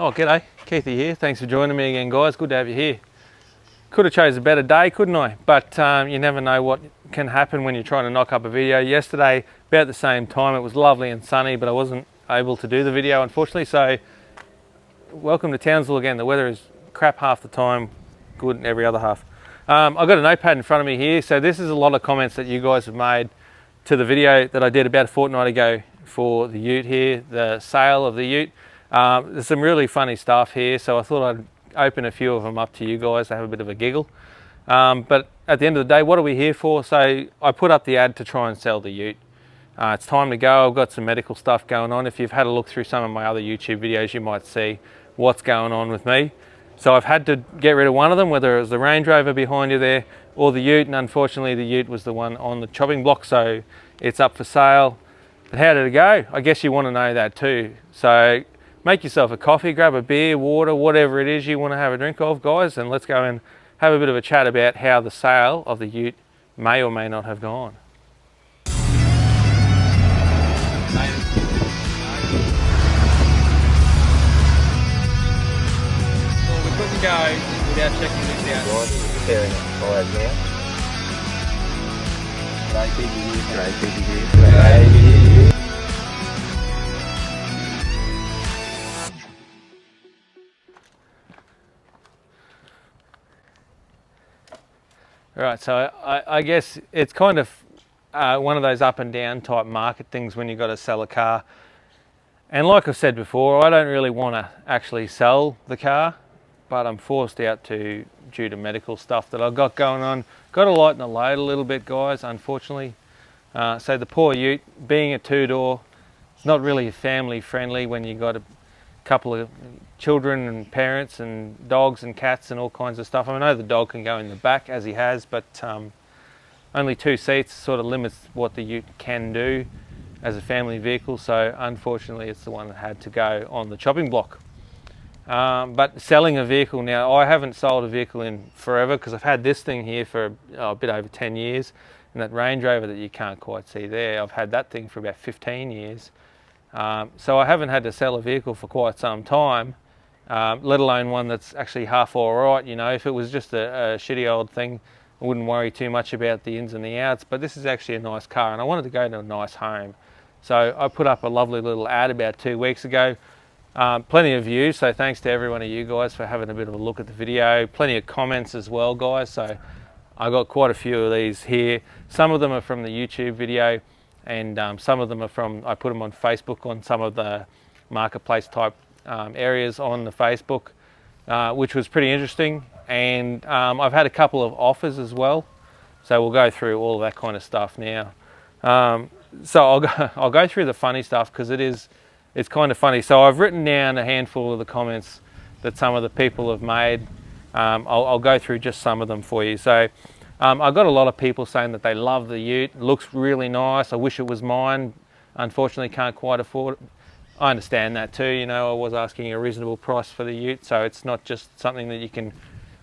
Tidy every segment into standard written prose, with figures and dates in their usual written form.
Oh, g'day, Keithy here. Thanks for joining me again, guys. Good to have you here. Could have chose a better day, couldn't I? But you never know what can happen when you're trying to knock up a video. Yesterday, about the same time, it was lovely and sunny, but I wasn't able to do the video, unfortunately. So, welcome to Townsville again. The weather is crap half the time, good every other half. I've got a notepad in front of me here. So this is a lot of comments that you guys have made to the video that I did about a fortnight ago for the ute here, the sale of the ute. There's some really funny stuff here, so I thought I'd open a few of them up to you guys to have a bit of a giggle. But at the end of the day, what are we here for? So I put up the ad to try and sell the ute. It's time to go. I've got some medical stuff going on. If you've had a look through some of my other YouTube videos, you might see what's going on with me. So I've had to get rid of one of them, whether it was the Range Rover behind you there or the ute, and unfortunately the ute was the one on the chopping block, so it's up for sale. But how did it go? I guess you want to know that too. So make yourself a coffee, grab a beer, water, whatever it is you want to have a drink of, guys, and let's go and have a bit of a chat about how the sale of the ute may or may not have gone. Well, we couldn't go without checking this out. Preparing fires now. Great Keithy here. Great Keithy here. Right, so I guess it's kind of one of those up and down type market things when you've got to sell a car. And like I've said before, I don't really want to actually sell the car, but I'm forced out to due to medical stuff that I've got going on. Got to lighten the load a little bit, guys, unfortunately. So the poor ute, being a two-door, it's not really family friendly when you've got a couple of children and parents and dogs and cats and all kinds of stuff. I know the dog can go in the back as he has, but only 2 seats sort of limits what the ute can do as a family vehicle. So unfortunately it's the one that had to go on the chopping block. But selling a vehicle now, I haven't sold a vehicle in forever because I've had this thing here for a bit over 10 years. And that Range Rover that you can't quite see there, I've had that thing for about 15 years. So I haven't had to sell a vehicle for quite some time, let alone one that's actually half all right. You know, if it was just a shitty old thing, I wouldn't worry too much about the ins and the outs, but this is actually a nice car and I wanted to go to a nice home. So I put up a lovely little ad about 2 weeks ago. Plenty of views, so thanks to every one of you guys for having a bit of a look at the video. Plenty of comments as well, guys, so I got quite a few of these here. Some of them are from the YouTube video, and some of them are from, I put them on Facebook on some of the marketplace type areas on the Facebook, which was pretty interesting. And I've had a couple of offers as well, so we'll go through all of that kind of stuff now. So I'll go through the funny stuff because it's kind of funny. So I've written down a handful of the comments that some of the people have made. I'll go through just some of them for you. So I got a lot of people saying that they love the ute. It looks really nice. I wish it was mine. Unfortunately, can't quite afford it. I understand that too. You know, I was asking a reasonable price for the ute, so it's not just something that you can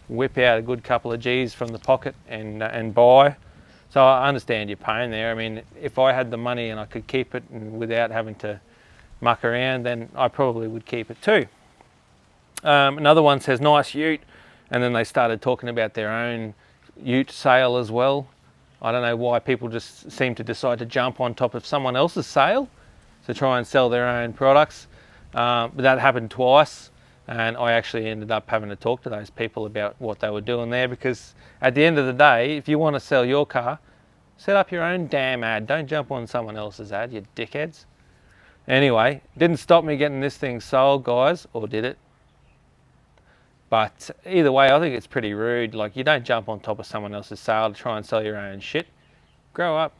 whip out a good couple of G's from the pocket and buy. So I understand your pain there. I mean, if I had the money and I could keep it and without having to muck around, then I probably would keep it too. Another one says nice ute, and then they started talking about their own ute sale as well. I don't know why people just seem to decide to jump on top of someone else's sale to try and sell their own products. But that happened twice, and I actually ended up having to talk to those people about what they were doing there, because at the end of the day, if you want to sell your car, set up your own damn ad. Don't jump on someone else's ad, you dickheads. Anyway, didn't stop me getting this thing sold, guys, or did it? But either way, I think it's pretty rude. Like, you don't jump on top of someone else's sale to try and sell your own shit. Grow up.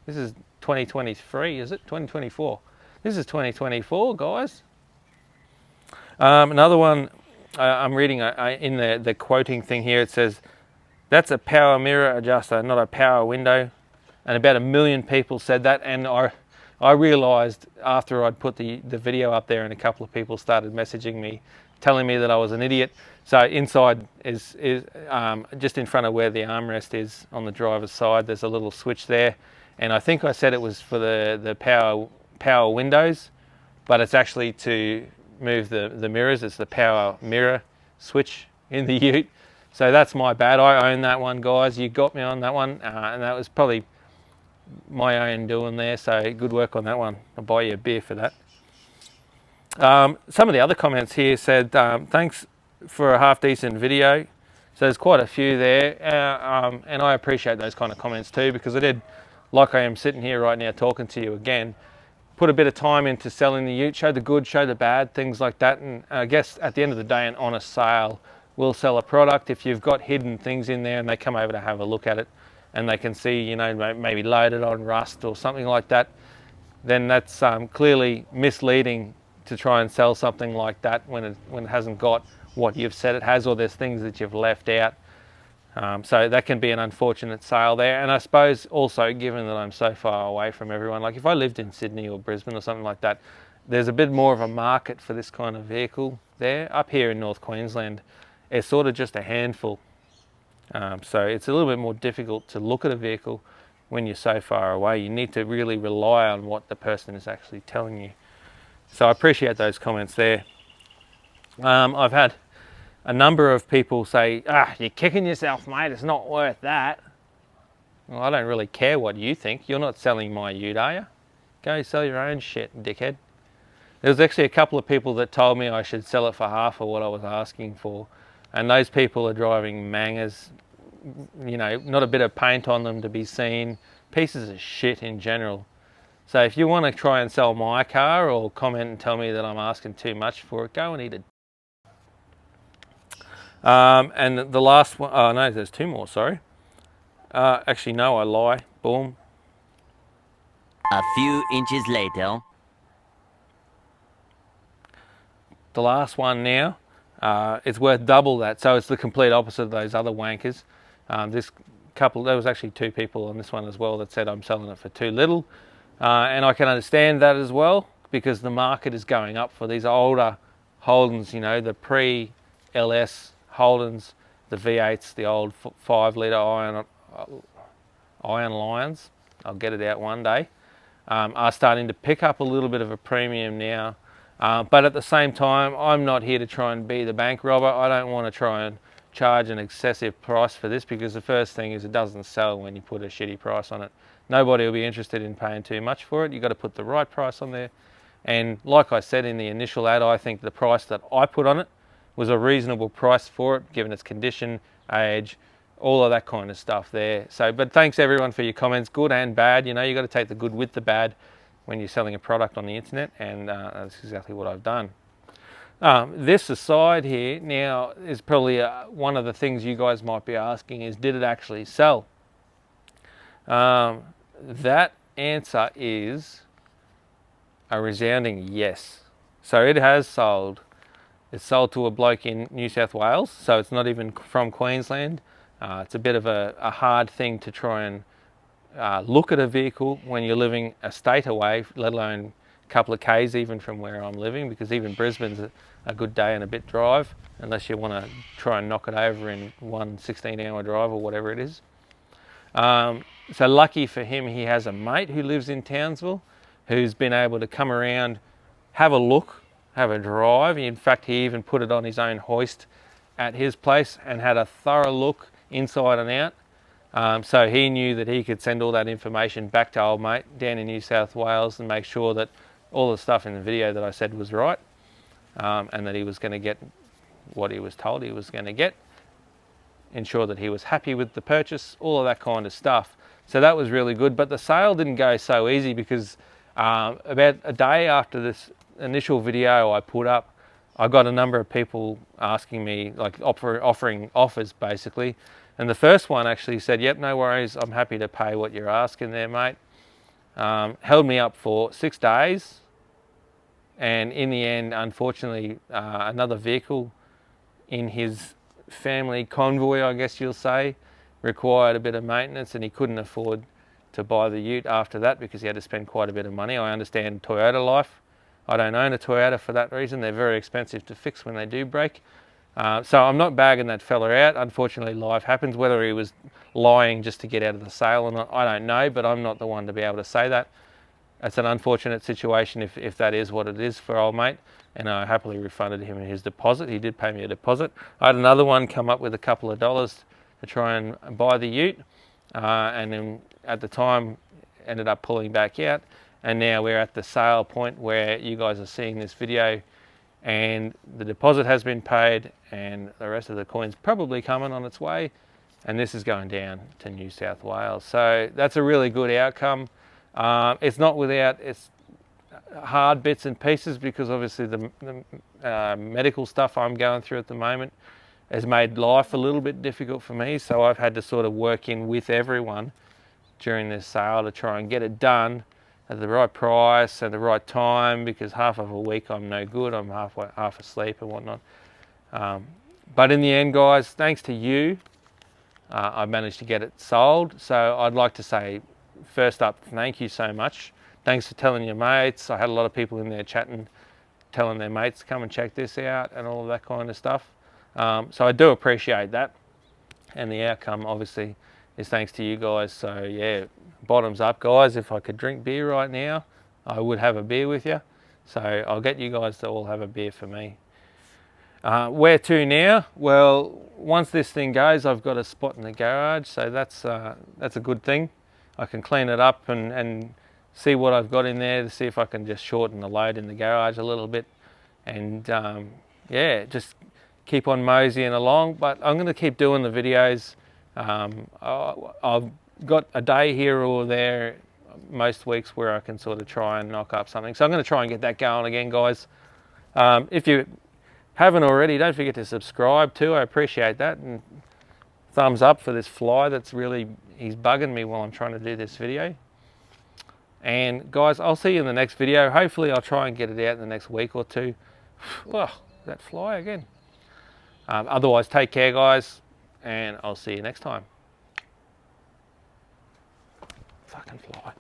This is 2023, is it? 2024. This is 2024, guys. Another one, I'm reading in the quoting thing here, it says, that's a power mirror adjuster, not a power window. And about 1 million people said that, and I realised after I'd put the video up there and a couple of people started messaging me telling me that I was an idiot. So inside is just in front of where the armrest is on the driver's side, there's a little switch there, and I think I said it was for the power windows, but it's actually to move the mirrors. It's the power mirror switch in the ute. So that's my bad. I own that one, guys. You got me on that one, and that was probably my own doing there. So good work on that one. I'll buy you a beer for that. Some of the other comments here said, thanks for a half decent video. So there's quite a few there, and I appreciate those kind of comments too, because I did, like I am sitting here right now talking to you again, put a bit of time into selling the ute, show the good, show the bad, things like that. And I guess at the end of the day, an honest sale will sell a product. If you've got hidden things in there and they come over to have a look at it and they can see, you know, maybe loaded on rust or something like that, then that's clearly misleading to try and sell something like that when it hasn't got what you've said it has, or there's things that you've left out. So that can be an unfortunate sale there. And I suppose also, given that I'm so far away from everyone, like if I lived in Sydney or Brisbane or something like that, there's a bit more of a market for this kind of vehicle there. Up here in North Queensland, it's sort of just a handful. So it's a little bit more difficult to look at a vehicle when you're so far away. You need to really rely on what the person is actually telling you. So I appreciate those comments there. I've had a number of people say, you're kicking yourself, mate, it's not worth that. Well, I don't really care what you think. You're not selling my ute, are you? Go sell your own shit, dickhead. There was actually a couple of people that told me I should sell it for half of what I was asking for. And those people are driving Mangas, you know, not a bit of paint on them to be seen, pieces of shit in general. So if you want to try and sell my car or comment and tell me that I'm asking too much for it, go and eat it. And the last one, oh no, there's two more, sorry. Actually, no, I lie. Boom. A few inches later. The last one now, it's worth double that. So it's the complete opposite of those other wankers. This couple, there was actually two people on this one as well that said I'm selling it for too little. And I can understand that as well, because the market is going up for these older Holdens, you know, the pre-LS Holdens, the V8s, the old 5-litre Iron Lions, I'll get it out one day, are starting to pick up a little bit of a premium now. But at the same time, I'm not here to try and be the bank robber. I don't want to try and charge an excessive price for this, because the first thing is it doesn't sell when you put a shitty price on it. Nobody will be interested in paying too much for it. You've got to put the right price on there. And like I said in the initial ad, I think the price that I put on it was a reasonable price for it, given its condition, age, all of that kind of stuff there. So, but thanks everyone for your comments, good and bad. You know, you've got to take the good with the bad when you're selling a product on the internet, and that's exactly what I've done. This aside here now is probably one of the things you guys might be asking is, did it actually sell? That answer is a resounding yes. So it has sold. It's sold to a bloke in New South Wales, so it's not even from Queensland. It's a bit of a hard thing to try and look at a vehicle when you're living a state away, let alone a couple of Ks even from where I'm living, because even Brisbane's a good day and a bit drive, unless you want to try and knock it over in one 16-hour drive or whatever it is. So lucky for him, he has a mate who lives in Townsville who's been able to come around, have a look, have a drive. In fact, he even put it on his own hoist at his place and had a thorough look inside and out. So he knew that he could send all that information back to old mate down in New South Wales and make sure that all the stuff in the video that I said was right, and that he was going to get what he was told he was going to get, ensure that he was happy with the purchase, all of that kind of stuff. So that was really good, but the sale didn't go so easy, because about a day after this initial video I put up, I got a number of people asking me, like offering offers basically. And the first one actually said, yep, no worries, I'm happy to pay what you're asking there, mate. Held me up for 6 days. And in the end, unfortunately, another vehicle in his family convoy, I guess you'll say, required a bit of maintenance, and he couldn't afford to buy the ute after that because he had to spend quite a bit of money. I understand Toyota life. I don't own a Toyota for that reason. They're very expensive to fix when they do break. So I'm not bagging that fella out. Unfortunately, life happens. Whether he was lying just to get out of the sale or not, I don't know, but I'm not the one to be able to say that. it's an unfortunate situation if that is what it is for old mate, and I happily refunded him his deposit. He did pay me a deposit. I had another one come up with a couple of dollars to try and buy the ute, and then at the time ended up pulling back out, and now we're at the sale point where you guys are seeing this video, and the deposit has been paid and the rest of the coin's probably coming on its way, and this is going down to New South Wales. So that's a really good outcome. It's not without its hard bits and pieces, because obviously the medical stuff I'm going through at the moment has made life a little bit difficult for me, so I've had to sort of work in with everyone during this sale to try and get it done at the right price at the right time, because half of a week I'm no good, I'm half asleep and whatnot. But in the end, guys, thanks to you, I managed to get it sold. So I'd like to say, first up, thank you so much. Thanks for telling your mates. I had a lot of people in there chatting, telling their mates, come and check this out and all of that kind of stuff. So I do appreciate that. And the outcome, obviously, is thanks to you guys. So yeah, bottoms up, guys. If I could drink beer right now, I would have a beer with you. So I'll get you guys to all have a beer for me. Where to now? Well, once this thing goes, I've got a spot in the garage, so that's a good thing. I can clean it up and see what I've got in there to see if I can just shorten the load in the garage a little bit, and yeah, just keep on moseying along. But I'm going to keep doing the videos. I've got a day here or there most weeks where I can sort of try and knock up something, so I'm going to try and get that going again, guys. If you haven't already, don't forget to subscribe too. I appreciate that, and thumbs up for this fly that's really, he's bugging me while I'm trying to do this video. And guys, I'll see you in the next video. Hopefully I'll try and get it out in the next week or two. Oh, that fly again. Otherwise, take care, guys, and I'll see you next time. Fucking fly.